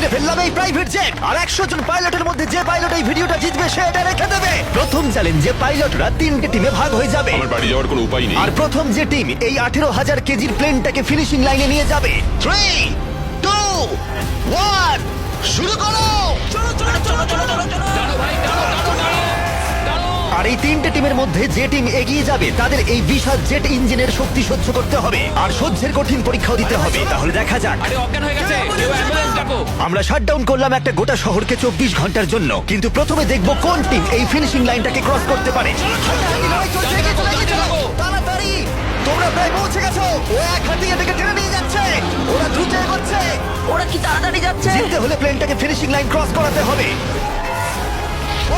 কিনে ফেললাম এই প্রাইভেট জেট, আর 100 জন পাইলটের মধ্যে যে পাইলট এই ভিডিওটা জিতবে সে এটা রেখে দেবে। প্রথম চ্যালেঞ্জে পাইলটরা 3টে টিমে ভাগ হয়ে যাবে। আমার বাড়ি যাওয়ার কোনো উপায় নেই। আর প্রথম যে টিম এই 18,000 কেজির প্লেনটাকে ফিনিশিং লাইনে নিয়ে যাবে। 3, 2, 1 শুরু করো। আর এই 3টে টিমের মধ্যে যে টিম এগিয়ে যাবে তাদের এই বিশাল জেট ইঞ্জিনের শক্তি সহ্য করতে হবে আর সহ্যের কঠিন পরীক্ষাও দিতে হবে। তাহলে দেখা যাক। আরে অজ্ঞান হয়ে গেছে, কেউ অ্যাম্বুলেন্স ডাকো। আমরা শাটডাউন করলাম একটা গোটা শহরকে 24 ঘন্টার জন্য, কিন্তু প্রথমে দেখব কোন টিম এই ফিনিশিং লাইনটাকে ক্রস করতে পারে। তাড়াতাড়ি, তোমরা প্রায় পৌঁছে গেছো। ও এক হাতে এটাকে টেনে নিয়ে যাচ্ছে, ওরা দ্রুত এগোচ্ছে। ওরা কি তাড়াতাড়ি যাচ্ছে? জিততে হলে প্লেনটাকে ফিনিশিং লাইন ক্রস করাতে হবে।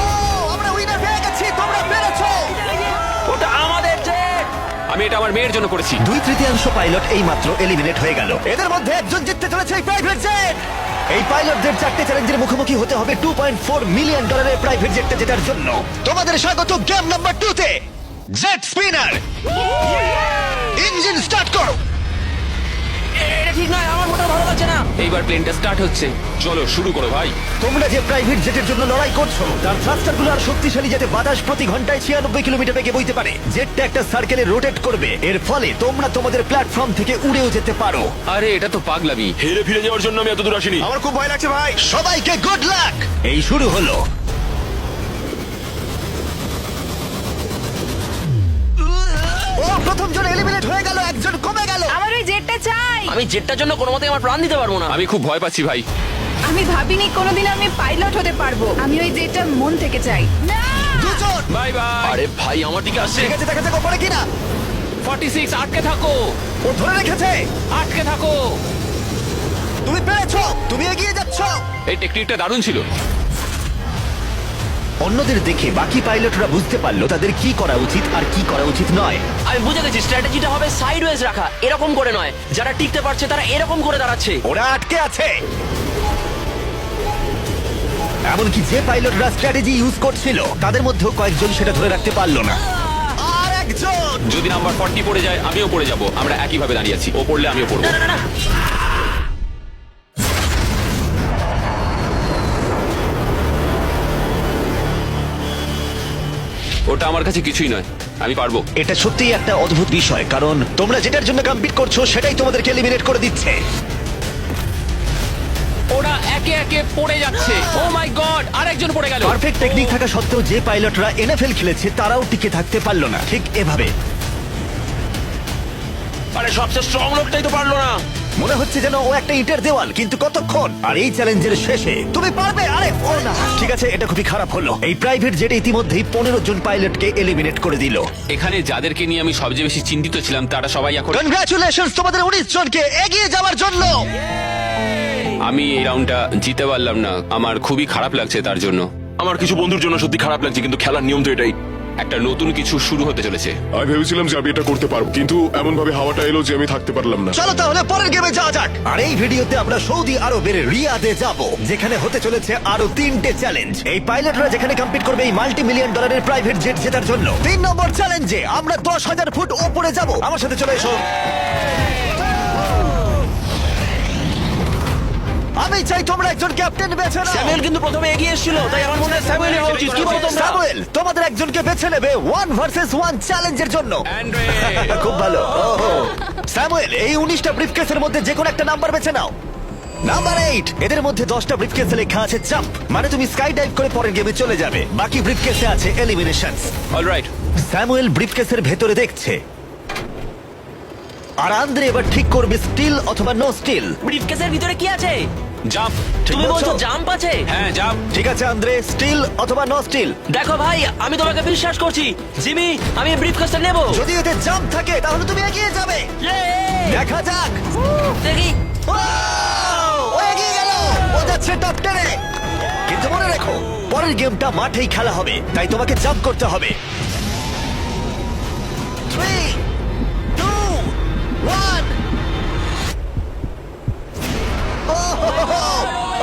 ও, আমরা উইনার পেয়ে গেছি, তোমরা পেরেছো। ওটা আমাদের জেট। আমি এটা আমার মেয়ের জন্য করেছি। 2/3 পাইলট এই মাত্র এলিমিনেট হয়ে গেল। এদের মধ্যে একজন জিততে চলেছে এই প্রাইভেট জেট। এই পাইলটদের 4টে চ্যালেঞ্জের মুখোমুখি হতে হবে $2.4 মিলিয়ন প্রাইভেট জেটটা জেতার জন্য। তোমাদের স্বাগত গেম নাম্বার 2 তে। জেট স্পিনার, ইঞ্জিন স্টার্ট করো। এটা ঠিক নয়, আমার মোটেও ভালো লাগছে না। এইবার প্লেনটা স্টার্ট হচ্ছে। চলো শুরু করো ভাই। তোমরা যে প্রাইভেট জেটের জন্য লড়াই করছো তার থ্রাস্টারগুলো আর শক্তিশালী, যাতে বাতাস প্রতি ঘন্টায় 96 কিলোমিটার বেগে বইতে পারে। জেটটা একটা সার্কেলে রোটেট করবে, এর ফলে তোমরা তোমাদের প্ল্যাটফর্ম থেকে উড়েও যেতে পারো। আরে এটা তো পাগলামি। হেরে ফিরে যাওয়ার জন্য আমি এত দূর আসিনি। আমার খুব ভয় লাগছে ভাই। সবাইকে গুড লাক। এই শুরু হলো। ও, প্রথম জন এলিমিনেট হয়ে গেল, একজন কমে গেল। আমার ওই জেটটা চাই। আমি জেটটার জন্য কোনো মতে আমার প্রাণ দিতে পারবো না। আমি খুব ভয় পাচ্ছি ভাই। আমি ভাবিনি কোনোদিন আমি পাইলট হতে পারবো। আমি ওই জেটটা মন থেকে চাই। না, দুজন। Bye bye. আরে ভাই আমার দিকে আসছে। ঠিক আছে, দেখা যাক ও পারে কিনা। 46 আটকে থাকো, ও ধরে রেখেছে। আটকে থাকো। তুমি পেরেছো, তুমি এগিয়ে যাচ্ছ। এই টেকনিকটা দারুণ ছিল। অন্যদের দেখে বাকি পাইলটরা বুঝতে পারলো তাদের কি করা উচিত আর কি করা উচিত নয়। আমি বুঝে গেছি, স্ট্র্যাটেজিটা হবে সাইডওয়েজ রাখা, এরকম করে নয়। যারা টিকতে পারছে তারা এরকম করে দাঁড়াচ্ছে। ওরা আটকে আছে। এমনকি যে পাইলটরা স্ট্র্যাটেজি ইউজ করছিল তাদের মধ্যেও কয়েকজন সেটা ধরে রাখতে পারলো না। আর একজন। যদি নাম্বার 40 পড়ে যায় আমিও পড়ে যাব। আমরা একই ভাবে দাঁড়িয়ে আছি, ও পড়লে আমিও পড়বো। না না না, ওটা আমার কাছে কিছুই নয়, আমি পারবো। এটা সত্যিই একটা অদ্ভুত বিষয়, কারণ তোমরা যেটার জন্য কম্পিট করছো সেটাই তোমাদেরকে এলিমিনেট করে দিচ্ছে। ওরা একে একে পড়ে যাচ্ছে। ও মাই গড, আরেকজন পড়ে গেল। পারফেক্ট টেকনিক থাকা সত্ত্বেও যে পাইলটরা এনএফএল খেলেছে তারাও টিকে থাকতে পারলো না ঠিক এভাবে। আরে সবচেয়ে স্ট্রং লোকটাই তো পারলো না। মনে হচ্ছে যেন ও একটা ইটের দেওয়াল, কিন্তু কতক্ষণ। আর এই চ্যালেঞ্জের শেষে তুমি পারবে। আরে ও না, ঠিক আছে, এটা খুবই খারাপ হলো। এই প্রাইভেট জেট ইতিমধ্যেই 15 জন পাইলটকে এলিমিনেট করে দিল। এখানে যাদেরকে নিয়ে আমি সবচেয়ে বেশি চিন্তিত ছিলাম তারা সবাই এখন। কনগ্রাচুলেশনস তোমাদের 19 জনকে এগিয়ে যাওয়ার জন্য। আমি এই রাউন্ডটা জিতে পারলাম না, আমার খুবই খারাপ লাগছে তার জন্য। আমার কিছু বন্ধুর জন্য সত্যি খারাপ লাগছে, কিন্তু খেলার নিয়ম তো এটাই। একটা নতুন কিছু শুরু হতে চলেছে। আমি ভেবেছিলাম যে আমি এটা করতে পারবো, কিন্তু এমন ভাবে হাওয়াটা এলো যে আমি থাকতে পারলাম না। চলো তাহলে পরের গেমে যাওয়া যাক। আর এই ভিডিওতে আমরা সৌদি আরবের রিয়াদে যাব, যেখানে হতে চলেছে আরো 3টে চ্যালেঞ্জ। এই পাইলটরা যেখানে কম্পিট করবে এই $multi-million প্রাইভেট জেট জেতার জন্য। 3 নম্বর চ্যালেঞ্জে আমরা 10,000 ফুট উপরে যাব। আমার সাথে চলে এসো। আমি চাই তোমরা একজন ক্যাপ্টেন বেছে নাও। স্যামুয়েল কিন্তু প্রথমে এগিয়ে এসেছিল, তাই আমার মনে হয় স্যামুয়েল হওয়া উচিত। কি বলো তোমরা? স্যামুয়েল, তোমাদের একজনকে বেছে নেবে 1 ভার্সেস 1 চ্যালেঞ্জের জন্য। অ্যান্ড্রে। খুব ভালো। ওহো। স্যামুয়েল, এই 19টা ব্রিফকেসের মধ্যে যে কোনো একটা নাম্বার বেছে নাও। নাম্বার 8। এদের মধ্যে 10টা ব্রিফকেসে লেখা আছে জাম্প, মানে তুমি স্কাই ডাইভ করে পরের গেমে চলে যাবে। বাকি ব্রিফকেসে আছে এলিমিনেশনস। অলরাইট। স্যামুয়েল ব্রিফকেসের ভেতরে দেখছে, আর আন্দ্রে এবার ঠিক করবে স্টিল অথবা নো স্টিল। ব্রিফকেসের ভিতরে কি আছে? জাম্প। তুমি বলছো? বলছো জাম্প আছে? হ্যাঁ জাম্প। ঠিক আছে আন্দ্রে, স্টিল অথবা নো স্টিল। দেখো ভাই, আমি তোমাকে বিশ্বাস করছি। জিমি, আমি ব্রিফকেসটা নেব। যদি এতে জাম্প থাকে তাহলে তুমি এগিয়ে যাবে। দেখা যাক। দেখি। ও এগিয়ে গেল, ও যাচ্ছে টপ 10 এ। কিন্তু মনে রেখো, পরের গেমটা মাঠেই খেলা হবে, তাই তোমাকে জাম্প করতে হবে। 3, 2, 1।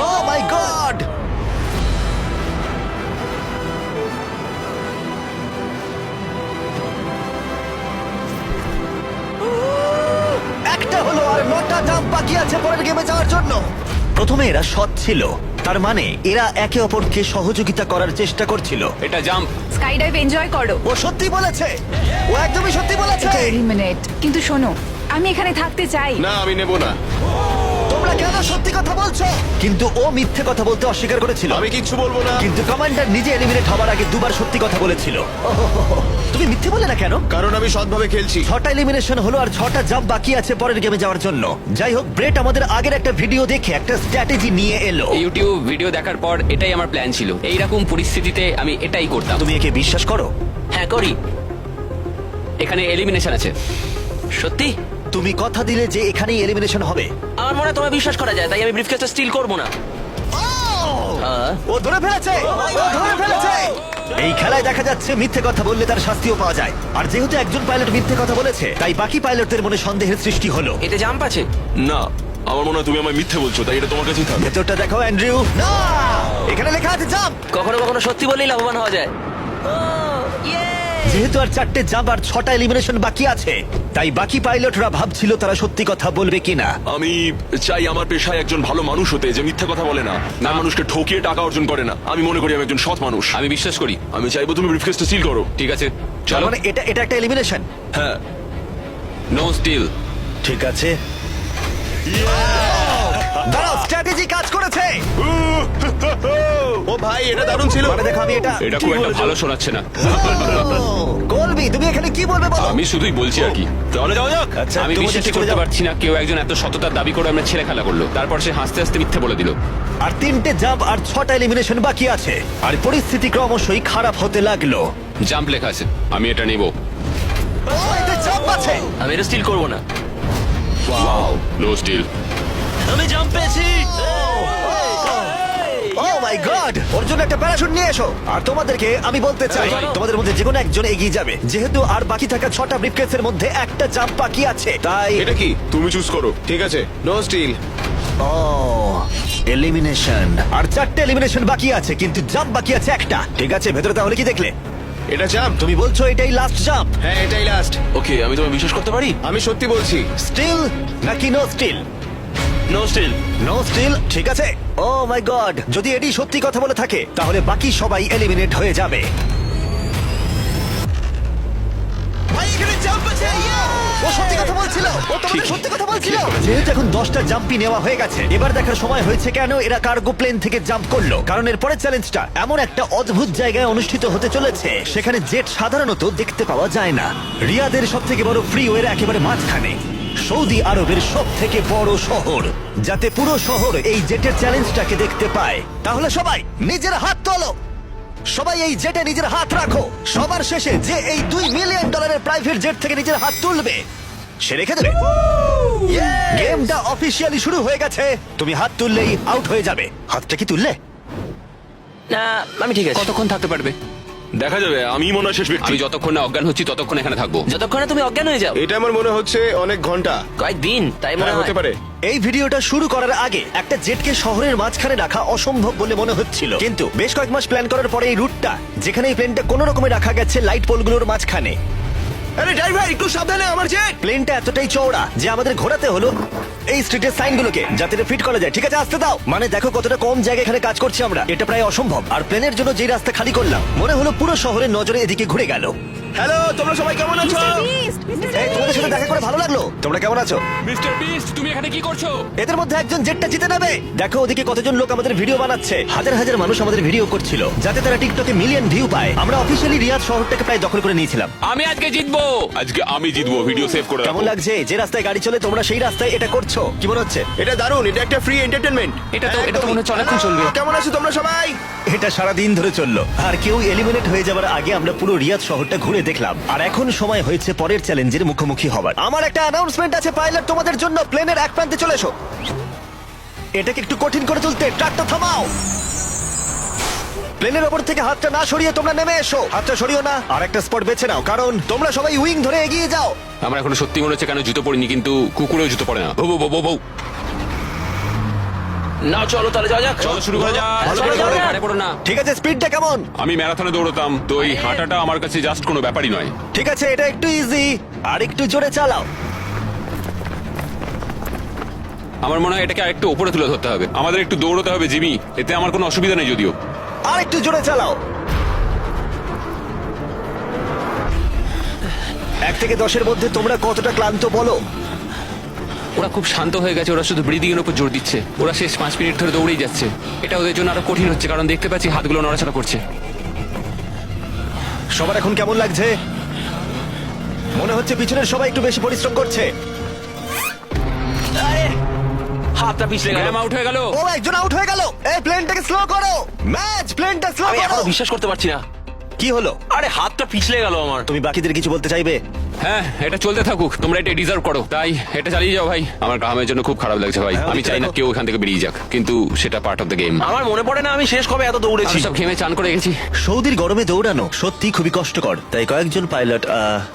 Oh my God! একটা হলো, আর 9টা জাম্প বাকি আছে পরের গেমে যাওয়ার জন্য। প্রথমে এরা সৎ ছিল, তার মানে এরা একে অপরকে সহযোগিতা করার চেষ্টা করছিল। এটা জাম্প। স্কাই ডাইভ এনজয় করো। ও সত্যি বলেছে, ও একদমই সত্যি বলেছে। এটা এলিমিনেট। কিন্তু শোনো, আমি এখানে থাকতে চাই। না আমি নেব না। তোমরা কেন সত্যি কথা বলছো? কিন্তু ও মিথ্যে কথা বলতে অস্বীকার করেছিল। আমি কিচ্ছু বলবো না। কিন্তু কমান্ডার নিজে এলিমিনেট হওয়ার আগে দুবার সত্যি কথা বলেছিল। ওহোহোহো। তুমি মিথ্যে বলে না কেন? কারণ আমি সৎভাবে খেলছি। 6টা এলিমিনেশন হলো আর 6টা জাম্প বাকি আছে পরের গেমে যাওয়ার জন্য। যাই হোক, ব্রেট আমাদের আগের একটা ভিডিও দেখে একটা স্ট্র্যাটেজি নিয়ে এলো। ইউটিউব ভিডিও দেখার পর এটাই আমার প্ল্যান ছিল। এইরকম পরিস্থিতিতে আমি এটাই করতাম। তুমি একে বিশ্বাস করো? হ্যাঁ করি। এখানে এলিমিনেশন আছে। সত্যি তুমি কথা দিলে যে এখানেই এলিমিনেশন হবে। আমার মনে হয় তোমায় বিশ্বাস করা যায়, তাই আমি ব্রিফকেসটা স্টিল করবো না। ও ধরে ফেলেছে, ও ধরে ফেলেছে। এই খেলায় দেখা যাচ্ছে মিথ্যে কথা বললে তার শাস্তিও পাওয়া যায়। আর যেহেতু একজন পাইলট মিথ্যে কথা বলেছে, তাই বাকি পাইলটদের মনে সন্দেহের সৃষ্টি হলো। এতে জাম্প আছে? না, আমার মনে হয় তুমি আমায় মিথ্যে বলছো, তাই এটা তোমার কাছেই থাকবে। ভেতরটা দেখো অ্যান্ড্রিউ। না, এখানে লেখা আছে জাম্প। কখনো কখনো সত্যি বললেই লাভবান হওয়া যায়। যেহেতু আর 4টে জাম্প আর 6টা এলিমিনেশন বাকি আছে, তাই বাকি পাইলটরা ভাবছিল তারা সত্যি কথা বলবে কিনা। আমি চাই আমার পেশায় একজন ভালো মানুষ হতে, যে মিথ্যে কথা বলে না, না মানুষকে ঠকিয়ে টাকা অর্জন করে না। আমি মনে করি আমি একজন সৎ মানুষ। আমি বিশ্বাস করি। আমি চাইবো তুমি ব্রিফকেসটা সিল করো। ঠিক আছে, তার চলো। মানে এটা একটা এলিমিনেশন। হ্যাঁ, নো স্টিল। ঠিক আছে, দাঁড়াও, স্ট্র্যাটেজি কাজ করেছে। ও ভাই এটা দারুণ ছিল। মানে দেখো, আমি এটা এটা খুব একটা ভালো শোনাচ্ছে না। কলবি, তুমি এখানে কি বলবে বলো? আমি শুধুই বলছি আর কি। তাহলে যাওয়া যাক। আচ্ছা, আমি তোমাদের বিশ্বাসই চলে করতে যাও। পারছি না কেউ একজন এত সততার দাবি করে আমরা ছেলে খেলা করলো, তারপর সে হাসতে হাসতে মিথ্যে বলে দিল। আর 3টে জাম্প আর 6টা এলিমিনেশন বাকি আছে, আর পরিস্থিতি ক্রমশই খারাপ হতে লাগলো। জাম্প লেখা আছে, আমি এটা নেব। ও, এতে জাম্প আছে। আমি এটা স্টিল করবো না। No steal. আমি জাম্প পেয়েছি। ও মাই গড, ওর জন্য একটা প্যারাশুট নিয়ে এসো। আর তোমাদেরকে আমি বলতে চাই, তোমাদের মধ্যে যে কোনো একজন এগিয়ে যাবে, যেহেতু আর বাকি থাকা 6টা ব্রিফকেসের মধ্যে একটা জাম্প বাকি আছে। তাই এটা কি? তুমি চুজ করো। ঠিক আছে, নো স্টিল। ও, এলিমিনেশন। আর 4টে এলিমিনেশন বাকি আছে, কিন্তু জাম্প বাকি আছে একটা। ঠিক আছে, ভেতরে তাহলে কি দেখলে? এটা জাম্প। তুমি বলছো এটাই লাস্ট জাম্প? হ্যাঁ এটাই লাস্ট। ওকে, আমি তোমায় বিশ্বাস করতে পারি? আমি সত্যি বলছি। স্টিল নাকি no still? No still. No still, ঠিক আছে। ও মাই গড, যদি এডি সত্যি কথা বলে থাকে তাহলে বাকি সবাই এলিমিনেট হয়ে যাবে। ও সত্যি কথা বলছিল, ও তোমাদের সত্যি কথা বলছিল। যেহেতু এখন 10টা জাম্পি নেওয়া হয়ে গেছে, এবার দেখার সময় হয়েছে কেন এরা কার্গো প্লেন থেকে জাম্প করলো। কারণ এর পরের চ্যালেঞ্জটা এমন একটা অদ্ভুত জায়গায় অনুষ্ঠিত হতে চলেছে, সেখানে জেট সাধারণত দেখতে পাওয়া যায় না। রিয়াদের সব থেকে বড় ফ্রিওয়ের একেবারে মাঝখানে, সৌদি আরবের সব থেকে বড় শহর, যাতে পুরো শহর এই জেটের চ্যালেঞ্জটাকে দেখতে পায়। তাহলে সবাই নিজের হাত তোলো, সবাই এই জেটে নিজের হাত রাখো। সবার শেষে যে এই $2 মিলিয়ন প্রাইভেট জেট থেকে নিজের হাত তুলবে সে রেখে দেবে। গেমটা অফিসিয়ালি শুরু হয়ে গেছে, তুমি হাত তুললেই আউট হয়ে যাবে। হাতটা কি তুললে? না, আমি ঠিক আছে। কতক্ষণ থাকতে পারবে? দেখা যাবে, আমি মনে হয় শেষ ব্যক্তি। আমি যতক্ষণ না অজ্ঞান হচ্ছি ততক্ষণ এখানে থাকবো। যতক্ষণে তুমি অজ্ঞান হয়ে যাও। এটা আমার মনে হচ্ছে অনেক ঘন্টা। কয়েকদিন, তাই মনে হ্যাঁ, হয়। হতে পারে। এই ভিডিওটা শুরু করার আগে একটা জেটকে শহরের মাঝখানে রাখা অসম্ভব বলে মনে হচ্ছিল, কিন্তু বেশ কয়েক মাস প্ল্যান করার পরে এই রুটটা, যেখানে এই প্লেনটা কোনো রকমে রাখা গেছে লাইট পোলগুলোর মাঝখানে। আরে ড্রাইভার একটু সাবধানে, আমার জেট। প্লেনটা এতটাই চওড়া যে আমাদের ঘোরাতে হলো এই স্ট্রিটের সাইনগুলোকে, যাতে এটা ফিট করা যায়। ঠিক আছে, আসতে দাও। মানে দেখো কতটা কম জায়গা এখানে কাজ করছি আমরা, এটা প্রায় অসম্ভব। আর প্লেনের জন্য যেই রাস্তা খালি করলাম, মনে হলো পুরো শহরের নজরে এদিকে ঘুরে গেল। হ্যালো, তোমরা সবাই কেমন আছো? এই, তোমাদের সাথে দেখা করে ভালো লাগলো। তোমরা কেমন আছো? মিস্টার বিস্ট, তুমি এখানে কি করছো? এদের মধ্যে একজন জেটটা জিতে নেবে। দেখো ওদিকে কতজন লোক আমাদের ভিডিও বানাচ্ছে, হাজার হাজার মানুষ আমাদের ভিডিও করছিল, যাতে তারা টিকটকে মিলিয়ন ভিউ পায়। আমরা অফিসিয়ালি রিয়াদ শহরটাকে প্রায় দখল করে নিয়েছিলাম। আমি আজকে জিতবো। আজকে আমি জিতবো, ভিডিও সেভ করে রাখো। কেমন লাগছে যে রাস্তায় গাড়ি চলে তোমরা সেই রাস্তায় এটা করছো? কি মনে হচ্ছে? এটা দারুণ, এটা একটা ফ্রি এন্টারটেইনমেন্ট। এটা তো মনে হচ্ছে অনেকক্ষণ চলবে। কেমন আছো তোমরা সবাই? এটা সারাদিন ধরে চললো, আর কেউ এলিমিনেট হয়ে যাবার আগে আমরা পুরো রিয়াদ শহরটা ঘুরে দেখলাম। আর এখন সময় হয়েছে পরের চ্যালেঞ্জের মুখোমুখি হবার। আমার একটা অ্যানাউন্সমেন্ট আছে পাইলট তোমাদের জন্য। প্লেনের এক প্রান্তে চলে এসো। এটাকে একটু কঠিন করে তুলতে ট্রাকটা থামাও। প্লেনের ওপর থেকে হাতটা না সরিয়ে তোমরা নেমে এসো। হাতটা সরিও না, আর একটা স্পট বেছে নাও, কারণ তোমরা সবাই উইং ধরে এগিয়ে যাও। আমার এখন সত্যি মনে হচ্ছে কেন জুতো পরিনি, কিন্তু কুকুরেও জুতো পরে না। বউ বউ বউ বউ। না, চলো তাহলে যাওয়া যাক। চলো শুরু করা যাক। চলো, চলো, চলো। আরে পড়ো না। ঠিক আছে, স্পিডটা কেমন? আমি ম্যারাথনে দৌড়তাম, তো এই হাঁটাটা আমার কাছে জাস্ট কোনো ব্যাপারই নয়। ঠিক আছে, এটা একটু ইজি, আর একটু জোরে চালাও। আমার মনে হয় এটাকে আরেকটু উপরে তুলে ধরতে হবে। আমাদের একটু দৌড়তে হবে জিমি, এতে আমার কোনো অসুবিধা নেই যদিও। আর একটু জোরে চালাও। 1 থেকে 10-এর মধ্যে তোমরা কতটা ক্লান্ত বলো? ওরা খুব শান্ত হয়ে গেছে, ওরা শুধু ব্রিদিং এর উপর জোর দিচ্ছে। ওরা শেষ 5 মিনিট ধরে দৌড়েই যাচ্ছে। এটা ওদের জন্য আরো কঠিন হচ্ছে, কারণ দেখতে পাচ্ছি হাতগুলো নড়াচড়া করছে। সবার এখন কেমন লাগছে? মনে হচ্ছে পিছনের সবাই একটু বেশি পরিশ্রম করছে। আরে, হাতটা পিছলে গেল। ম্যাম আউট হয়ে গেল। ও, একজন আউট হয়ে গেল। এই প্লেনটাকে স্লো করো। ম্যাচ, প্লেনটা স্লো আমি করো। এখনো বিশ্বাস করতে পারছি না। কি হলো? আরে হাতটা পিছলে গেল আমার। তুমি বাকিদের কিছু বলতে চাইবে? হ্যাঁ, এটা চলতে থাকুক, তোমরা এটা ডিজার্ভ করো, তাই এটা চালিয়ে যাও ভাই। আমার গ্রামের জন্য খুব খারাপ লাগছে ভাই। হ্যাঁ, আমি চাই না দেখো। কেউ এখান থেকে বেরিয়ে যাক, কিন্তু সেটা পার্ট অফ দ্য গেম। আমার মনে পড়ে না আমি শেষ কবে এত দৌড়েছি। আমি সব ঘেমে চান করে গেছি। সৌদির গরমে দৌড়ানো সত্যি খুবই কষ্টকর, তাই কয়েকজন পাইলট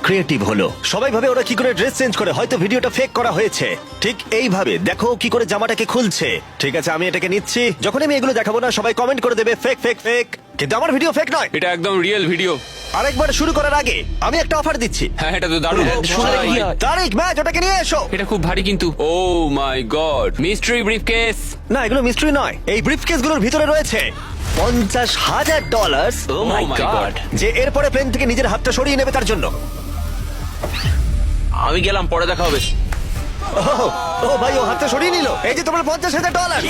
ক্রিয়েটিভ হলো। সবাই ভাবে ওরা কি করে ড্রেস চেঞ্জ করে, হয়তো ভিডিওটা ফেক করা হয়েছে। ঠিক এইভাবে দেখো কি করে জামাটাকে খুলছে। ঠিক আছে, আমি এটাকে নিচ্ছি। যখন আমি এগুলো দেখাবো না, সবাই কমেন্ট করে দেবে ফেক ফেক ফেক, কিন্তু আমার ভিডিও ফেক নয়। এটা একদম রিয়েল ভিডিও। আরেকবার শুরু করার আগে আমি একটা অফার দিচ্ছি। হ্যাঁ, এটা তো দারুণ। শুনে দেখি কি হয়। তারিক, ম্যাচ, ওটাকে নিয়ে এসো। এটা খুব ভারী কিন্তু। ও মাই গড, মিস্ট্রি ব্রিফকেস। না, এগুলো মিস্ট্রি নয়। এই ব্রিফকেস গুলোর ভিতরে রয়েছে $50,000, ও মাই my গড। God. যে এরপরে প্লেন থেকে নিজের হাতটা সরিয়ে নেবে তার জন্য। আমি গেলাম, পরে দেখা হবে। ও ভাই, ও হাতটা সরিয়ে নিল। এই যে তোমার $50,000।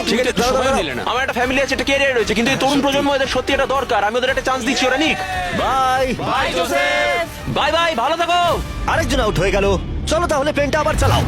ঠিক আছে, দাঁড়াও, সময় দাঁড়াও। নিলে না। আমার একটা ফ্যামিলি আছে, একটা ক্যারিয়ার রয়েছে, কিন্তু এই তরুণ প্রজন্ম এদের সত্যি এটা দরকার। আমি ওদের একটা চান্স দিচ্ছি। ওরা নিক। Bye. Bye Joseph. Bye bye, ভালো থাকো। আরেকজন আউট হয়ে গেল। চলো তাহলে প্লেনটা আবার চালাও।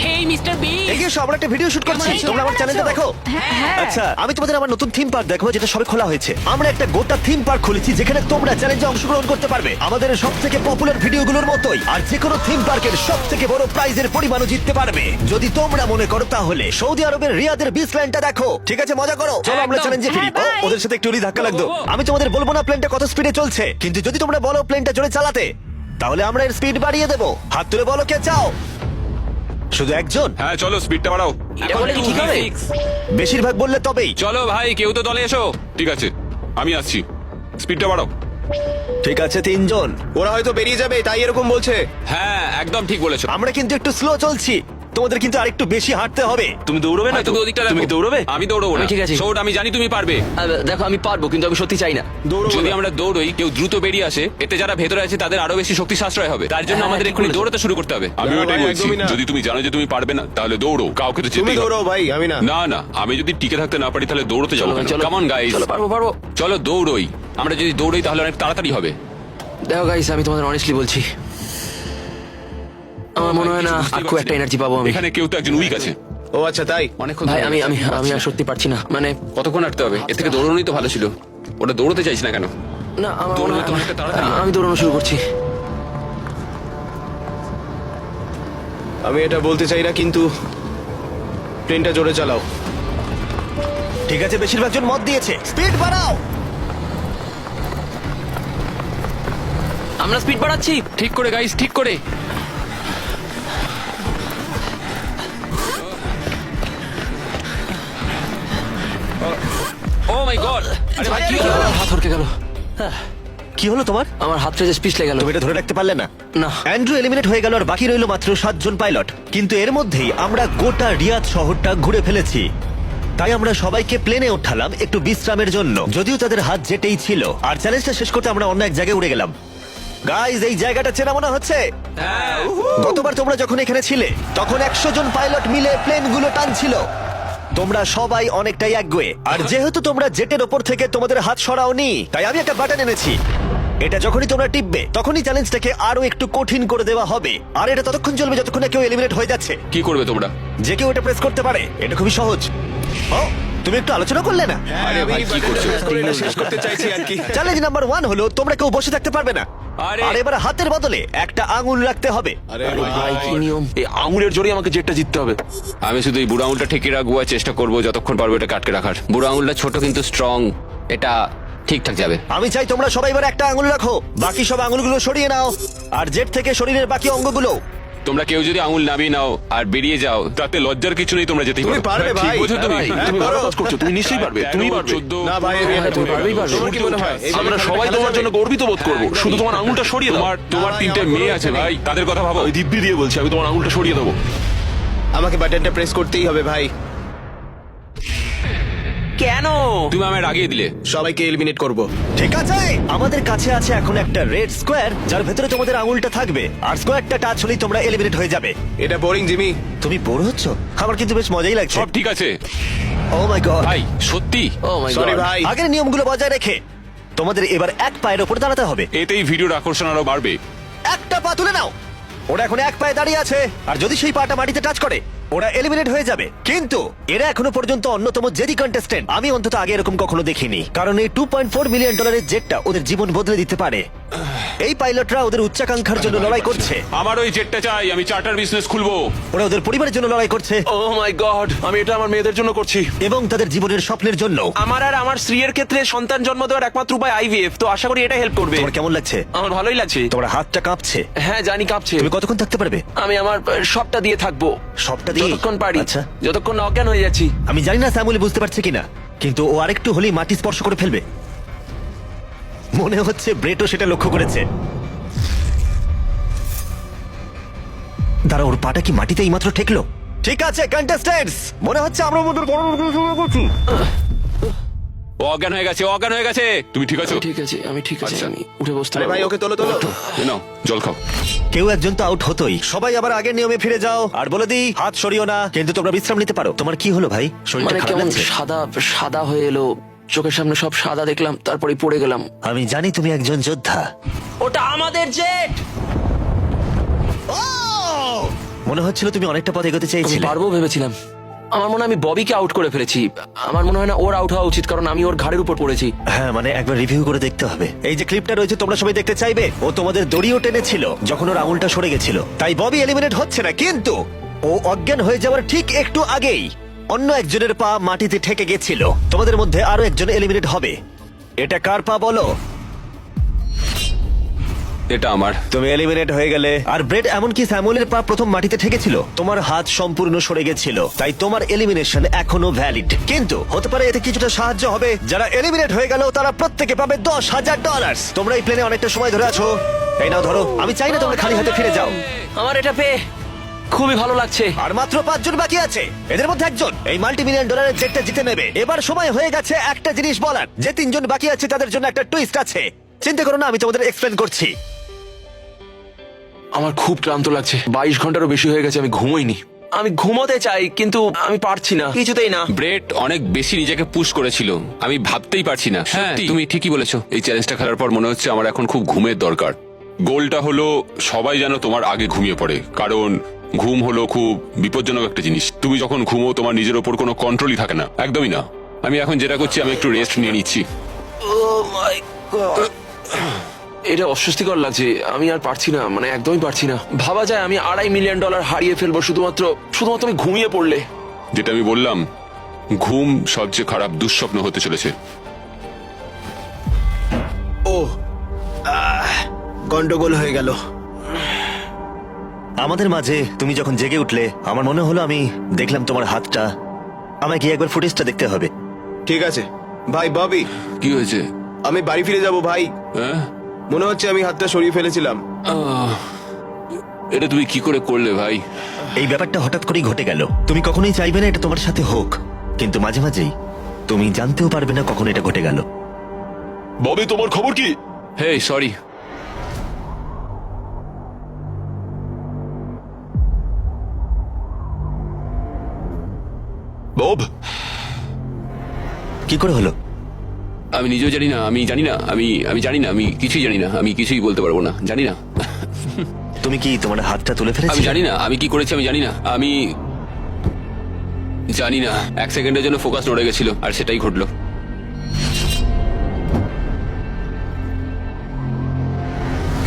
হেই মিস্টার বি, এগিয়ে এসো, আমরা একটা ভিডিও শুট করছি। তোমরা আমার চ্যানেলটা দেখো। হ্যাঁ। আচ্ছা, আমি তোমাদের আমার নতুন থিম পার্ক দেখাবো, যেটা সবে খোলা হয়েছে। আমরা একটা গোটা থিম পার্ক খুলেছি, যেখানে তোমরা চ্যালেঞ্জে অংশগ্রহণ করতে পারবে আমাদের সব থেকে পপুলার ভিডিওগুলোর মতোই। আর যে কোনো থিম পার্কের সব থেকে বড় প্রাইজের পরিমাণও জিততে পারবে যদি তোমরা মনে করো। তাহলে সৌদি আরবের রিয়াদের বিচ লাইনটা দেখো। ঠিক আছে, মজা করো। চলো আমরা একদম। চ্যালেঞ্জে ফিরি। হ্যাঁ, ও, ওদের সাথে একটু ধাক্কা লাগতো। ও, ও। আমি তোমাদের বলবো না প্লেনটা কত স্পিডে চলছে, কিন্তু যদি তোমরা বলো প্লেনটা জোরে চালাতে, তাহলে আমরা এর স্পিড বাড়িয়ে দেবো। হাত তুলে বলো কে চাও। শুধু একজন? হ্যাঁ, চলো স্পিডটা বাড়াও। এটা বলে কি ঠিক হবে? বেশিরভাগ বললে তবেই। চলো ভাই, কেউ তো দলে এসো। ঠিক আছে, আমি আসছি, স্পিডটা বাড়াও। ঠিক আছে, 3 জন। ওরা হয়তো বেরিয়ে যাবে, তাই এরকম বলছে। হ্যাঁ, একদম ঠিক বলেছো। আমরা কিন্তু একটু স্লো চলছি, তোমাদের কিন্তু আরেকটু বেশি হাঁটতে হবে। তুমি দৌড়বে না হ্যাঁ, তো? তুমি ওদিকটা তুমি দেখো। কি দৌড়বে? আমি দৌড়বো না। আমি ঠিক আছে। শোট, আমি জানি তুমি পারবে। দেখো আমি পারবো, কিন্তু আমি সত্যি চাই না। যদি আমরা দৌড়ই, কেউ দ্রুত বেরিয়ে আসে, এতে যারা ভেতরে আছে তাদের আরো বেশি শক্তি সাশ্রয় হবে। তার জন্য হ্যাঁ, আমাদের ঠিক এক্ষুনি বলেছো। দৌড়াতে শুরু করতে হবে। আমি না, ওটাই ভাই, বলছি, একদমই না। যদি তুমি জানো যে তুমি পারবে না তাহলে দৌড়ো, কাউকে তো তুমি যেতেই হবে। দৌড়াও ভাই, আমি না। না না, আমি যদি টিকে থাকতে না পারি তাহলে দৌড়তে যাবো কেন? চলো। কাম অন গাইস, চলো, পারবো পারবো। চলো দৌড়ই। আমরা যদি দৌড়ই তাহলে অনেক তাড়াতাড়ি হবে। দেখো গাইস, আমি তোমাদের অনেস্টলি বলছি, আমার মনে হয় না আর খুব একটা এনার্জি পাবো আমি। এখানে কেউ তো একজন উইক আছে। ও আচ্ছা, তাই। অনেকক্ষণ ভাই ধরে আমি আমি পারছি আমি না। আর সত্যি পারছি না। মানে কতক্ষণ হাঁটতে হবে? এর থেকে দৌড়ানোই তো ভালো ছিল। ওটা দৌড়তে চাইছি না কেন? না, আমার দৌড়ানো মনে হয়- তো অনেকটা তাড়াতাড়ি। আমি দৌড়ানো শুরু করছি। আমি এটা বলতে চাই না, কিন্তু প্লেনটা জোরে চালাও। ঠিক আছে, বেশিরভাগ জন মত দিয়েছে। স্পিড বাড়াও। আমরা স্পিড বাড়াচ্ছি। ঠিক করে গাইস, ঠিক করে। ও মাই গড, আরে ভাই কি কি হলো? হলো? হাত হরকে গেল। কি হলো তোমার? আমার হাতটা যে পিছলে গেল। তুমি এটা ধরে রাখতে পারলে না? না। অ্যান্ড্রু এলিমিনেট হয়ে গেল, আর বাকি রইল মাত্র 7 জন পাইলট। কিন্তু এর মধ্যেই আমরা গোটা রিয়াদ শহরটা ঘুরে ফেলেছি। তাই আমরা সবাইকে প্লেনে ওঠালাম একটু বিশ্রামের জন্য, যদিও তাদের হাত যেটেই ছিল। আর চ্যালেঞ্জটা শেষ করতে আমরা অন্য এক জায়গায় উড়ে গেলাম। গাইজ, এই জায়গাটা চেনা মনে হচ্ছে। হ্যাঁ, গতবার তোমরা যখন এখানে ছিলে, তখন 100 জন পাইলট মিলে প্লেনগুলো টানছিল। তোমরা সবাই অনেকটাই একগুয়ে। আর যেহেতু তোমরা জেটের ওপর থেকে তোমাদের হাত সরাওনি, তাই আমি একটা বাটন এনেছি। এটা যখনই তোমরা টিপবে, তখনই চ্যালেঞ্জটাকে আরো একটু কঠিন করে দেওয়া হবে। আর এটা ততক্ষণ চলবে যতক্ষণ না কেউ এলিমিনেট হয়ে যাচ্ছে। কি করবে তোমরা? যে কেউ এটা প্রেস করতে পারে। এটা খুবই সহজ। ও, তুমি একটু আলোচনা করলে না? আরে ভাই কি করছো? শেষ করতে চাইছি আর কি। চ্যালেঞ্জ নাম্বার 1 হলো তোমরা কেউ বসে থাকতে পারবে না। আরে। আর এবার হাতের বদলে একটা আঙুল রাখতে হবে। আরে ভাই কি নিয়ম? এই আঙুলের জোরে আমাকে জেটটা জিততে হবে। আমি শুধু এই বুড়ো আঙুলটা ঠেকিয়ে রাখবো আর চেষ্টা করবো যতক্ষণ পারবো এটা কাটকে রাখার। বুড়ো আঙুলটা ছোট কিন্তু স্ট্রং, এটা ঠিকঠাক যাবে। আমি চাই তোমরা সবাই এবার একটা আঙুল রাখো, বাকি সব আঙুলগুলো সরিয়ে নাও। আর জেট থেকে শরীরের বাকি অঙ্গগুলো। তোমরা কেউ যদি আঙুল নামিয়ে নাও আর বেরিয়ে যাও, তাতে লজ্জার কিছু নেই, তোমরা যেতেই তুমি পারবে ঠিক ভাই। বোঝো তুমি? ভাই, হ্যাঁ, তুমি ভালো পারো। কাজ করছো। তুমি নিশ্চয়ই পারবে। তুমি পারবে। 14 না ভাই, আমি হ্যাঁ, এটা তুমি পারবো। পারবেই পারবে। তোমার কি মনে হয়? এই আমরা জায়গায় সবাই খেলা তোমার যাবে? জন্য গর্বিত বোধ করবো। শুধু তোমার আঙুলটা সরিয়ে দাও। তোমার ভাই, তিনটে আমার মেয়ে কোনো আছে ইচ্ছে ভাই, তাদের কথা ভাবো। ওই দিব্যি দিয়ে বলছি, আমি তোমার আঙুলটা সরিয়ে দেবো। আমাকে বাটনটা প্রেস করতেই হবে ভাই। কেন? তুমি আমায় রাগিয়ে দিলে। সবাইকে এলিমিনেট করব। ঠিক আছে, আমাদের কাছে আছে এখন একটা রেড স্কোয়ার যার ভেতরে তোমাদের আঙুলটা থাকবে, আর স্কোয়ারটা টাচ হলেই তোমরা এলিমিনেট হয়ে যাবে। এটা বোরিং জিমি। তুমি বোর হচ্ছ? আমার কিন্তু বেশ মজাই লাগছে। সব ঠিক আছে ও মাই গড। ভাই, সত্যি। ও মাই সরি গড। ভাই। আগের নিয়মগুলো বজায় রেখে তোমাদের এবার এক পায়ের ওপর দাঁড়াতে হবে। এতেই ভিডিওর আকর্ষণ আরো বাড়বে। একটা পা তুলে নাও। ওরা এখন এক পায়ে দাঁড়িয়ে আছে, আর যদি সেই পাটা মাটিতে টাচ করে ওরা এলিমিনেট হয়ে যাবে। কিন্তু এরা এখনো পর্যন্ত অন্যতম জেদি কন্টেস্টেন্ট। আমি অন্তত আগে এরকম কখনো দেখিনি, কারণ এই $2.4 মিলিয়ন জেটটা ওদের জীবন বদলে দিতে পারে। এই পাইলটরা ওদের উচ্চাকাঙ্ক্ষার জন্য লড়াই করছে, আমার ওই জেটটা চাই, আমি চার্টার বিজনেস খুলবো। ওরা ওদের পরিবারের জন্য লড়াই করছে, ও মাই গড, আমি এটা আমার মেয়েদের জন্য করছি। এবং তাদের জীবনের স্বপ্নের জন্য। আমার আর আমার স্ত্রীর ক্ষেত্রে সন্তান জন্ম দেওয়ার একমাত্র উপায় আইভিএফ, তো আশা করি এটা হেল্প করবে। তোমার কেমন লাগছে? আমার ভালোই লাগছে। তোমার হাতটা কাঁপছে। হ্যাঁ জানি কাঁপছে। তুমি কতক্ষণ থাকতে পারবে? আমি আমার সবটা দিয়ে থাকবো। সবটা দিয়ে? যতক্ষণ পারি। আচ্ছা। যতক্ষণ না অজ্ঞান হয়ে যাচ্ছি। আমি জানি না স্যামুয়েল বুঝতে পারছে কিনা, কিন্তু ও আরেকটু হলেই মাটি স্পর্শ করে ফেলবে। মনে হচ্ছে ব্রেটও সেটা লক্ষ্য করেছে। দাঁড়া, ওর পাটা কি মাটিতে এইমাত্র ঠেকলো? ঠিক আছে কন্টেস্টেন্টস, মনে হচ্ছে আমরা আমাদের বড় শুরু করছি। ও অজ্ঞান হয়ে গেছে, অজ্ঞান হয়ে গেছে। তুমি ঠিক আছো? ঠিক আছে, আমি ঠিক আছে। আচ্ছা। আমি উঠে বসতে আরে ভাই পারবো। ওকে তোলো তোলো। এ নাও, জল খাও। কেউ একজন তো আউট হতোই। সবাই আবার আগের নিয়মে ফিরে যাও, আর বলে দিই হাত সরিও না, কিন্তু তোমরা বিশ্রাম নিতে পারো। তোমার কি হলো ভাই? শরীরটা মানে খারাপ কেমন লাগছে? সাদা সাদা হয়ে এলো, চোখের সামনে সব সাদা দেখলাম, তারপরে পড়ে গেলাম। আমি জানি তুমি একজন যোদ্ধা। ওটা আমাদের জেট। মনে হচ্ছিল তুমি অনেকটা পথ এগোতে আমি চাইছিলে। পারবো ভেবেছিলাম। আমার মনে হয় আমি ববিকে আউট করে ফেলেছি। আমার মনে হয় না ওর আউট হওয়া উচিত, কারণ আমি ওর ঘাড়ের উপর পড়েছি। হ্যাঁ, মানে একবার রিভিউ করে দেখতে হবে। এই যে ক্লিপটা রয়েছে তোমরা সবাই দেখতে চাইবে, ও তোমাদের দড়িও টেনেছিল যখন ওর আঙুলটা সরে গেছিল। তাই ববি এলিমিনেট হচ্ছে না, কিন্তু ও অজ্ঞান হয়ে যাওয়ার ঠিক একটু আগেই অন্য একজনের পা মাটিতে ঠেকে গেছিল। তোমাদের মধ্যে আরো একজন এলিমিনেট হবে। এটা কার পা বলো? এটা আমার। তুমি এলিমিনেট হয়ে গেলে। আর ব্রেড, এমনকি স্যামুয়েলের পা প্রথম মাটিতে ঠেকেছিল, তোমার হাত সম্পূর্ণ সরে গেছিল, তাই তোমার এলিমিনেশন এখনো ভ্যালিড। কিন্তু হতে পারে এতে কিছুটা সাহায্য হবে। যারা এলিমিনেট হয়ে গেল তারা প্রত্যেকে পাবে $10,000। তোমরা এই প্লেনে অনেকটা সময় ধরে আছো, এই নাও ধরো। আমি চাই না তোমরা খালি হাতে ফিরে যাও। আমার এটা পেয়ে খুবই ভালো লাগছে। আর মাত্র 5 জন বাকি আছে, এদের মধ্যে একজন এই $multi-million জেটটা জিতে নেবে। এবার সময় হয়ে গেছে একটা জিনিস বলার। যে 3 জন বাকি আছে তাদের জন্য একটা টুইস্ট আছে। চিন্তা করো না, আমি তোমাদের এক্সপ্লেন করছি। আমার খুব ক্লান্ত লাগছে, 22 ঘন্টারও বেশি হয়ে গেছে, আমি ঘুমোইনি। আমি ঘুমোতে চাই কিন্তু আমি পারছি না, কিছুতেই না। ব্রেট অনেক বেশি নিজেকে পুশ করেছিল, আমি ভাবতেই পারছি না। হ্যাঁ, তুমি ঠিকই বলেছো। এই চ্যালেঞ্জটা খেলার পর মনে হচ্ছে আমার এখন খুব ঘুমের দরকার। গোলটা হলো সবাই যেন তোমার আগে ঘুমিয়ে পড়ে, কারণ ঘুম হলো খুব বিপজ্জনক একটা জিনিস। তুমি যখন ঘুমো তোমার নিজের ওপর কোনো কন্ট্রোলই থাকে না, একদমই না। আমি এখন যেটা করছি, আমি একটু রেস্ট নিয়ে নিচ্ছি। ও মাই গড, এটা অস্বস্তিকর লাগছে। আমি আর পারছি না, মানে একদমই পারছি না। ভাবা যায় আমি $2.5 মিলিয়ন হারিয়ে ফেলবো শুধুমাত্র আমি ঘুমিয়ে পড়লে। যেটা আমি বললাম, ঘুম সবচেয়ে খারাপ দুঃস্বপ্ন হতে চলেছে। ও গন্ডগোল হয়ে গেল। আমাদের মাঝে তুমি যখন জেগে উঠলে, আমার মনে হলো আমি দেখলাম তোমার হাতটা। আমায় গিয়ে একবার ফুটেজটা দেখতে হবে। ঠিক আছে ভাই ববি, কি হয়েছে? আমি বাড়ি ফিরে যাব ভাই। হ্যাঁ? মনে হচ্ছে আমি হাতটা সরিয়ে ফেলেছিলাম। এটা তুমি কি করে করলে ভাই? এই ব্যাপারটা হঠাৎ করেই ঘটে গেল। তুমি কখনোই চাইবে না এটা তোমার সাথে হোক, কিন্তু মাঝে মাঝেই তুমি জানতেও পারবে না কখন এটা ঘটে গেল। ববি, তোমার খবর কি? হে, সরি। বব, কি করে হলো? আমি নিজেও জানি না, আমি জানি না, আমি জানি না, আমি কিছুই জানি না, আমি কিছুই বলতে পারবো না, জানি না। তুমি কি তোমার হাতটা তুলে আমি ফেলেছিলে? জানি না আমি কি করেছি, আমি জানি না, আমি জানি না। 1 সেকেন্ডের জন্য ফোকাস নড়ে গেছিল, আর সেটাই ঘটলো।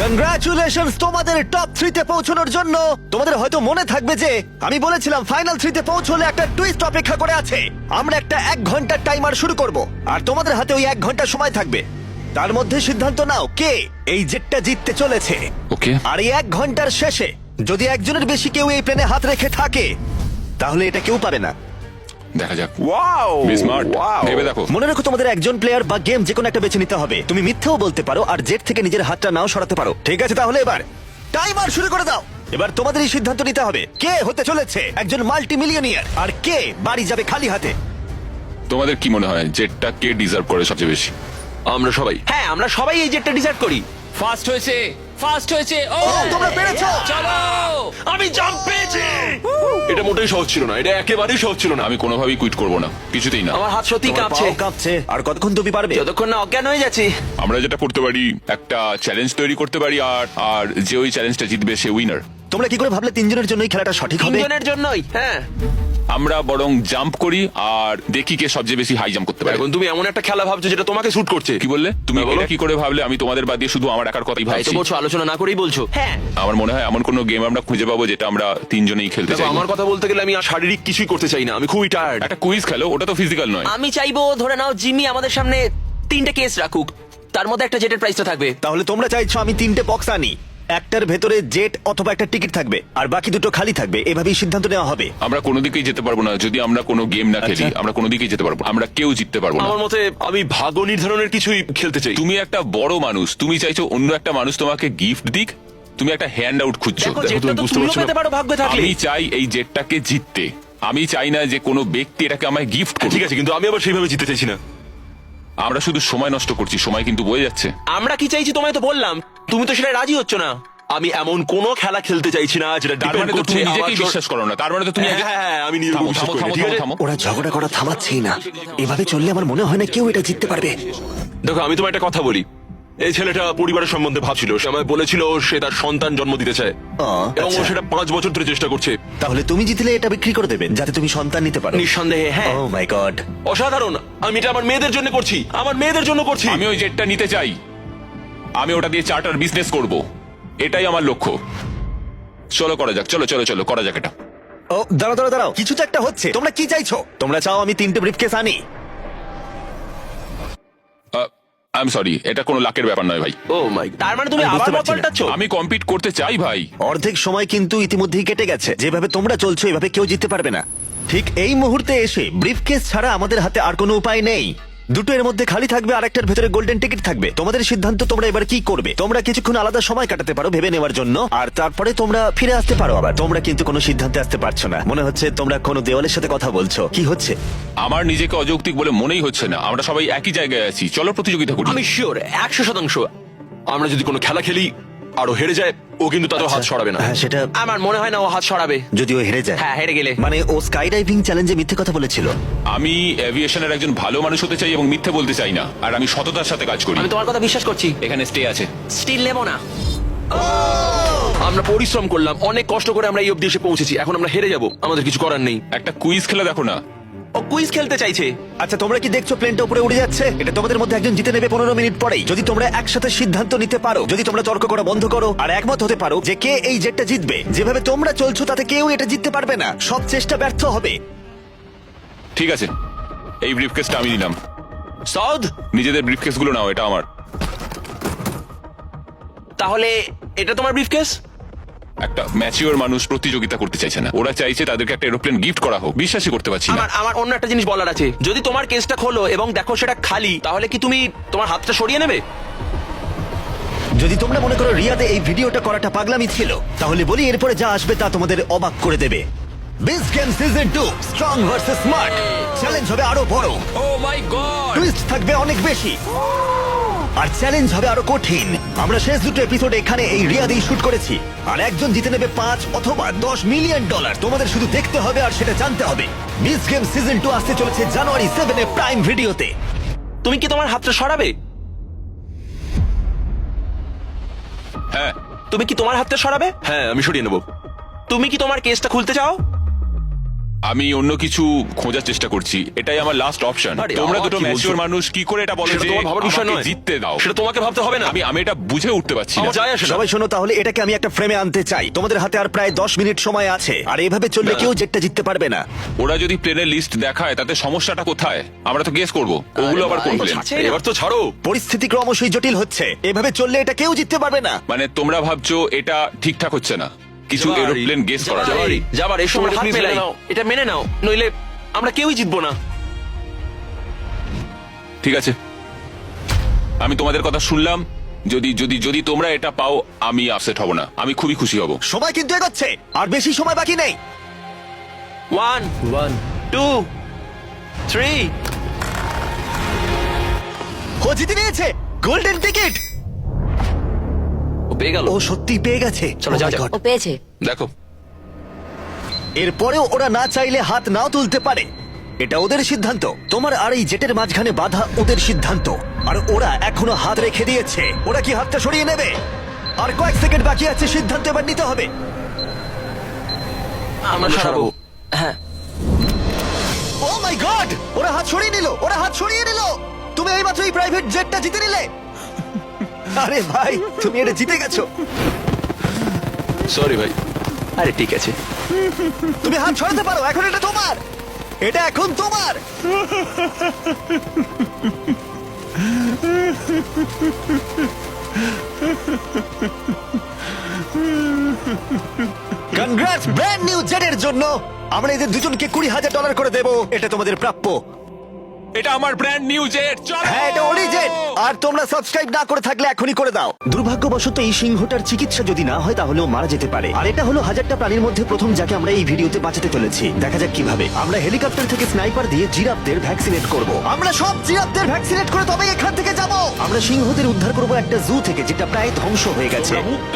কনগ্রাচুলেশনস তোমাদের টপ 3 তে পৌঁছানোর জন্য। তোমাদের হয়তো মনে থাকবে যে আমি বলেছিলাম ফাইনাল 3 তে পৌঁছলে একটা টুইস্ট অপেক্ষা করে আছে। আমরা একটা 1 ঘন্টার টাইমার শুরু করব, আর তোমাদের হাতে ওই 1 ঘন্টা সময় থাকবে। তার মধ্যে সিদ্ধান্ত নাও কে এই জেটটা জিততে চলেছে। ওকে। আর এই 1 ঘন্টার শেষে যদি একজনের বেশি কেউ এই প্লেনে হাত রেখে থাকে, তাহলে এটা কেউ পাবে না। দেখা যাক। ওয়াও, স্মার্ট, ভেবে দেখো। মনে রাখো, তোমাদের একজন প্লেয়ার বা গেম যে কোনো একটা বেছে নিতে হবে। তুমি মিথ্যেও বলতে পারো আর জেট থেকে নিজের হাতটা নাও সরাতে পারো। ঠিক আছে, তাহলে এবার টাইমার শুরু করে দাও। এবার তোমাদেরই সিদ্ধান্ত নিতে হবে কে হতে চলেছে একজন মাল্টি মিলিয়নিয়ার আর কে বাড়ি যাবে খালি হাতে। তোমাদের কি মনে হয় জেটটা কে ডিজার্ভ করে সবচেয়ে বেশি? আমরা সবাই, হ্যাঁ আমরা সবাই এই জেটটা ডিজার্ভ করি। ফার্স্ট হয়েছে, ফার্স্ট হয়েছে। ও তোমরা পেরেছো। চলো। আমি জাম্প পেয়েছি। এটা মোটেই সহজ ছিল না, এটা একেবারেই সহজ ছিল না। আমি কোনোভাবেই কুইট করবো না, কিছুতেই না। আমার হাত সত্যি তোমার কাঁপছে। পাও কাঁপছে। আর কতক্ষণ তুমি পারবে? যতক্ষণ না অজ্ঞান হয়ে যাচ্ছি। আমরা যেটা করতে পারি, একটা চ্যালেঞ্জ তৈরি করতে পারি, আর আর যে ওই চ্যালেঞ্জটা জিতবে সে উইনার। তোমরা কি করে ভাবলে তিনজনের জন্যই খেলাটা সঠিক হবে? তিনজনের জন্যই, হ্যাঁ। আমরা বরং জাম্প করি আর দেখি কে সবচেয়ে বেশি হাই জাম্প করতে পারে। এখন তুমি এমন একটা খেলা ভাবছো যেটা তোমাকে শুট করছে। কি বললে তুমি? হ্যাঁ, বলো। এটা কি করে ভাবলে? আমি তোমাদের বাদ দিয়ে শুধু আমার একার কথাই তাই তো ভাবছি। বলছো, আলোচনা না করেই বলছো। হ্যাঁ, আমার মনে হয় এমন কোনো গেম আমরা খুঁজে পাবো যেটা আমরা তিনজনেই খেলতে দেখো চাই। আমার কথা বলতে গেলে আমি আর শারীরিক কিছুই করতে চাই না, আমি খুবই টায়ার্ড। একটা কুইজ খেলো, ওটা তো ফিজিক্যাল নয়। আমি চাইবো ধরে নাও জিমি আমাদের সামনে 3টে কেস রাখুক, তার মধ্যে একটা জেটের প্রাইসটা থাকবে। তাহলে তোমরা চাইছো আমি 3টে বক্স আনি, একটার ভেতরে জেট অথবা একটা টিকিট থাকবে আর বাকি দুটো খালি থাকবে, এভাবেই সিদ্ধান্ত নেওয়া হবে। আমরা কোনো দিকেই যেতে পারবো না যদি আমরা কোনো গেম না খেলি। আচ্ছা। আমরা কোনো দিকেই যেতে পারবো না। আমরা কেউ জিততে পারবো না। আমার মতে আমি ভাগ্য নির্ধারণের কিছুই খেলতে চাই। তুমি একটা বড় মানুষ, তুমি চাইছো অন্য একটা মানুষ তোমাকে গিফট দিক। তুমি একটা হ্যান্ড আউট খুঁজছো। দেখো, দেখো, জেটটা তুমি তো বুঝতে তুমিও পারছো না। পেতে পারো ভাগ্য থাকলে। আমি চাই এই জেটটাকে জিততে। আমি চাই না যে কোনো ব্যক্তি এটাকে আমায় গিফট করুক। ঠিক আছে, কিন্তু আমি আবার সেইভাবে জিততে চাইছি না। আমরা শুধু সময় নষ্ট করছি, সময় কিন্তু বয়ে যাচ্ছে। আমরা কি চাইছি তোমায় তো বললাম, তুমি তো সেটা রাজি হচ্ছ না। আমি এমন কোন খেলা খেলতে চাইছি না যেটা তার ডিপেন্ড মানে তো করছে তুমি আমার নিজেকেই জোর- বিশ্বাস করো না। তার মানে তো তুমি আগে- হ্যাঁ, আমি নিজেকে থামো, বিশ্বাস থামো, করি না, থামো, ঠিক আছে? থামো। ওরা ঝগড়া করা থামাচ্ছেই না, এভাবে চললে আমার মনে হয় না কেউ এটা জিততে পারবে। দেখো আমি তোমায় একটা কথা বলি, এই ছেলেটা পরিবারের সম্বন্ধে ভাবছিল। সে আমায় বলেছিল সে তার সন্তান জন্ম দিতে চায় এবং ও আচ্ছা। সেটা 5 বছর ধরে চেষ্টা করছে। তাহলে তুমি জিতলে এটা বিক্রি করে দেবেন যাতে তুমি সন্তান নিতে পারো। নিঃসন্দেহে, হ্যাঁ। ও মাই গড। অসাধারণ। আমি এটা আমার মেয়েদের জন্য করছি, আমার মেয়েদের জন্য করছি। আমি ওই জেটটা নিতে চাই। আমি ওটা দিয়ে চার্টার বিজনেস করব, এটাই আমার লক্ষ্য। চলো করা যাক, চলো চলো চলো করা যাক এটা। ও দাঁড়াও দাঁড়াও দাঁড়াও, কিছু তো একটা হচ্ছে। তোমরা কি চাইছো? তোমরা চাও আমি 3টে ব্রিফকেস আনি? আই এম সরি, এটা কোনো লাকের ব্যাপার নয় ভাই। ও মাই, তার মানে তুমি আমি বুঝতে আবার পারছি না। পাল্টাচ্ছ? আমি কম্পিট করতে চাই ভাই। অর্ধেক সময় কিন্তু ইতিমধ্যেই কেটে গেছে। যেভাবে তোমরা চলছো এভাবে কেউ জিততে পারবে না। ঠিক এই মুহূর্তে এসে ব্রিফকেস ছাড়া আমাদের হাতে আর কোনো উপায় নেই। দুটো এর মধ্যে খালি থাকবে আর একটার ভেতরে গোল্ডেন টিকিট থাকবে। তোমাদের সিদ্ধান্ত, তোমরা এবার কি করবে। তোমরা কিছুক্ষণ আলাদা সময় কাটাতে পারো ভেবে নেওয়ার জন্য, আর তারপরে তোমরা ফিরে আসতে পারো আবার। তোমরা কিন্তু কোনো সিদ্ধান্তে আসতে পারছো না, মনে হচ্ছে তোমরা কোনো দেওয়ালের সাথে কথা বলছো। কি হচ্ছে? আমার নিজেকে অযৌক্তিক বলে মনেই হচ্ছে না। আমরা সবাই একই জায়গায় আছি, চলো প্রতিযোগিতা করি। আমি শিওর 100%। আমরা যদি কোনো খেলা খেলি আরো হেরে যায়, ও কিন্তু তাদের হাত সরাবে না। হ্যাঁ, সেটা আমার মনে হয় না ও হাত সরাবে। যদিও হেরে যায়। হ্যাঁ, হেরে গেলে। মানে ও স্কাই ডাইভিং চ্যালেঞ্জে মিথ্যে কথা বলেছিল। আমি এভিয়েশনের একজন ভালো মানুষ হতে চাই এবং মিথ্যে বলতে চাই না, আর আমি সততার সাথে কাজ করি। আমি তোমার কথা বিশ্বাস করছি, এখানে স্টে আছে। স্টিল নেবো না। আমরা পরিশ্রম করলাম, অনেক কষ্ট করে আমরা এই অবধি এসে পৌঁছেছি। এখন আমরা হেরে যাব, আমাদের কিছু করার নেই। একটা কুইজ খেলে দেখো না। ও কুইজ খেলতে চাইছে। আচ্ছা, তোমরা কি দেখছো প্লেনটা উপরে উড়ে যাচ্ছে? এটা তোমাদের মধ্যে একজন জিতে নেবে 15 মিনিট পরেই। যদি তোমরা একসাথে সিদ্ধান্ত নিতে পারো, যদি তোমরা তর্ক করা বন্ধ করো আর একমত হতে পারো যে কে এই জেটটা জিতবে, যেভাবে তোমরা চলছো তাতে কেউ এটা জিততে পারবে না। সব চেষ্টা ব্যর্থ হবে। ঠিক আছে, এই ব্রিফকেসটা আমি নিলাম। সাউদ, নিজেদের ব্রিফকেস গুলো নাও, এটা আমার। তাহলে এটা তোমার ব্রিফকেস? একটা ম্যাচিওর মানুষ প্রতিযোগিতা করতে চাইছে না। ওরা চাইছে তাদেরকে একটা এরোপ্লেন গিফট করা হোক। বিশ্বাসই করতে পারছি না। আমার অন্য একটা জিনিস বলার আছে। যদি তোমার কেসটা খোলো এবং দেখো সেটা খালি, তাহলে কি তুমি তোমার হাতটা সরিয়ে নেবে? যদি তোমরা মনে করো রিয়াদে এই ভিডিওটা করাটা পাগলামি ছিল, তাহলে বলি এরপরে যা আসবে তা তোমাদের অবাক করে দেবে। বিস game season 2 strong versus smart challenge হবে আরো বড়। ও মাই গড। টুইস্ট থাকবে অনেক বেশি আর চ্যালেঞ্জ হবে আরো কঠিন। আমরা শেষ দুটো এপিসোড এখানে এই রিয়াদেই শুট করেছি, আর একজন জিতে নেবে 5 অথবা 10 মিলিয়ন ডলার। তোমাদের শুধু দেখতে হবে আর সেটা জানতে হবে। মিস গেম সিজন 2 আসতে চলেছে জানুয়ারি 7 এ প্রাইম ভিডিওতে। তুমি কি তোমার হাতটা সরাবে? হ্যাঁ, তুমি কি তোমার হাতটা সরাবে? হ্যাঁ, আমি সরিয়ে নেব। তুমি কি তোমার কেসটা খুলতে চাও? আমি অন্য কিছু খোঁজার চেষ্টা করছি। এটাই আমার লাস্ট অপশন। আরে, তোমরা আবার দুটো কি বলছো? ম্যাচিওর মানুষ কি করে এটা বলে সেটা যে তোমার ভাবার বিষয় আমাকে নয়। জিততে দাও? সেটা তোমাকে ভাবতে হবে না। আমি এটা বুঝে উঠতে পারছি না। আমার যায় আসে না। সবাই শোনো, তাহলে এটাকে আমি একটা ফ্রেমে আনতে চাই। তোমাদের হাতে আর প্রায় 10 মিনিট সময় আছে, আর এভাবে চললে কেউ জেটটা জিততে পারবে না। ওরা যদি প্লেনের লিস্ট দেখায় তাতে সমস্যাটা কোথায়? আমরা তো গেস করব ওগুলো আবার কোন প্লেন। এবার তো ছাড়ো। পরিস্থিতি ক্রমশই জটিল হচ্ছে। এভাবে চললে এটা কেউ জিততে পারবে না। মানে তোমরা ভাবছো এটা ঠিকঠাক হচ্ছে না, কিছু জাবারি, এরোপ্লেন গেস করা যায়। যাবার এসো, আমরা হাত Please মেলাই। মেনে নাও। এটা মেনে নাও, নইলে আমরা কেউই জিতবো না। ঠিক আছে, আমি তোমাদের কথা শুনলাম, যদি যদি যদি তোমরা এটা পাও আমি আপসেট হব না, আমি খুবই খুশি হব। সময় কিন্তু এগোচ্ছে, আর বেশি সময় বাকি নেই। 1 1 2 3 ও জিতে নিয়েছে গোল্ডেন টিকিট। ও পেয়ে গেল। ও সত্যি পেয়ে গেছে। চলো, Oh যাওয়া my যাক। God! ও পেয়েছে। দেখো, এরপরেও ওরা না চাইলে হাত নাও তুলতে পারে, এটা ওদের সিদ্ধান্ত। তোমার আর এই জেটের মাঝখানে বাধা ওদের সিদ্ধান্ত, আর ওরা এখনো হাত রেখে দিয়েছে। ওরা কি হাতটা সরিয়ে নেবে? আর কয়েক সেকেন্ড বাকি আছে, সিদ্ধান্ত এবার নিতে হবে। আমরা সরাবো। হ্যাঁ, ও মাই গড, ওরা হাত সরিয়ে নিল, ওরা হাত সরিয়ে নিল। তুমি এইমাত্র এই প্রাইভেট জেটটা জিতে নিলে। আরে ভাই, তুমি এটা জিতে গেছো। সরি ভাই। আরে ঠিক আছে। তুমি হাত সরাতে পারো, এখন এটা তোমার, এটা এখন তোমার। কনগ্রাটস ব্র্যান্ড নিউ জেটের জন্য। আমরা এদের দুজনকে $20,000 করে দেবো, এটা তোমাদের প্রাপ্য। এটা আমার ব্র্যান্ড নিউ জেট। চলো। হ্যাঁ, এটা ওরই জেট। আর তোমরা সাবস্ক্রাইব না করে থাকলে এখনই করে দাও। দুর্ভাগ্যবশত এই সিংহটার চিকিৎসা যদি না হয় তাহলেও মারা যেতে পারে। আর এটা হলো 1000টা প্রাণীর মধ্যে প্রথম যাকে আমরা এই ভিডিওতে বাঁচাতে চলেছি। দেখা যাক কিভাবে। আমরা হেলিকপ্টার থেকে স্নাইপার দিয়ে জিরাফদের ভ্যাকসিনেট করব। আমরা সব জিরাফদের ভ্যাকসিনেট করে তবেই এখান থেকে যাব। আমরা সিংহদের উদ্ধার করব একটা জু থেকে, যেটা প্রায় ধ্বংস হয়ে গেছে। তোমরা মুক্ত।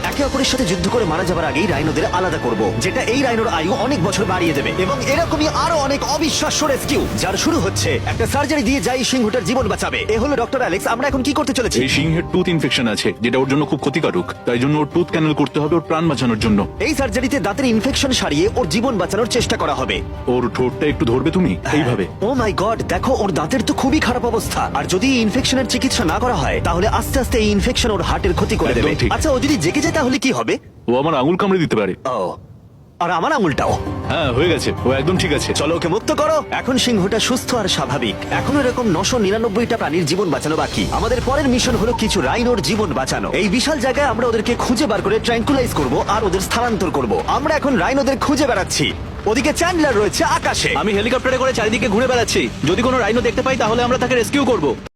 একে অপরের সাথে যুদ্ধ করে মারা যাবার আগেই রাইনোদের আলাদা করব, যেটা এই রাইনোর আয়ু অনেক বছর বাড়িয়ে দেবে। এবং এরকমই আরো অনেক অবিশ্বাস্য রেস্কিউ, যার শুরু হচ্ছে একটা সার্জারি দিয়ে যাই সিংহটার জীবন বাঁচাবে। এ হলো ডক্টর অ্যালেক্স। আমরা এখন কি করতে চলেছি? এই সিংহের টুথ ইনফেকশন আছে, যেটা ওর জন্য খুব ক্ষতিকারক। তাই জন্য ওর টুথ ক্যানেল করতে হবে ওর প্রাণ বাঁচানোর জন্য। এই সার্জারিতে দাঁতের ইনফেকশন সারিয়ে ওর জীবন বাঁচানোর চেষ্টা করা হবে। ওর ঠোঁটটা একটু ধরবে তুমি এইভাবে। ও মাই গড, দেখো ওর দাঁতের তো খুবই খারাপ অবস্থা। আর যদি এই ইনফেকশনের চিকিৎসা না করা হয় তাহলে আস্তে আস্তে এই ইনফেকশন ওর হার্টের ক্ষতি করে একদম দেবে। ঠিক। আচ্ছা, ও যদি জেগে যায় তাহলে কি হবে? ও আমার আঙুল কামড়ে দিতে পারে। ও, আর আমার আঙুলটাও। হ্যাঁ, হয়ে গেছে, ও একদম ঠিক আছে। চলো ওকে মুক্ত করো। এখন সিংহটা সুস্থ আর স্বাভাবিক। এখন এরকম 999টা প্রাণীর জীবন বাঁচানো বাকি। আমাদের পরের মিশন হলো কিছু রাইনোর জীবন বাঁচানো। এই বিশাল জায়গায় আমরা ওদেরকে খুঁজে বার করে ট্র্যাঙ্কুলাইজ করব আর ওদের স্থানান্তর করব। আমরা এখন রাইনোদের খুঁজে বেড়াচ্ছি। ওদিকে চ্যান্ডলার রয়েছে আকাশে। আমি হেলিকপ্টারে করে চারিদিকে ঘুরে বেড়াচ্ছি। যদি কোনো রাইনো দেখতে পাই তাহলে আমরা তাকে রেস্কিউ করব।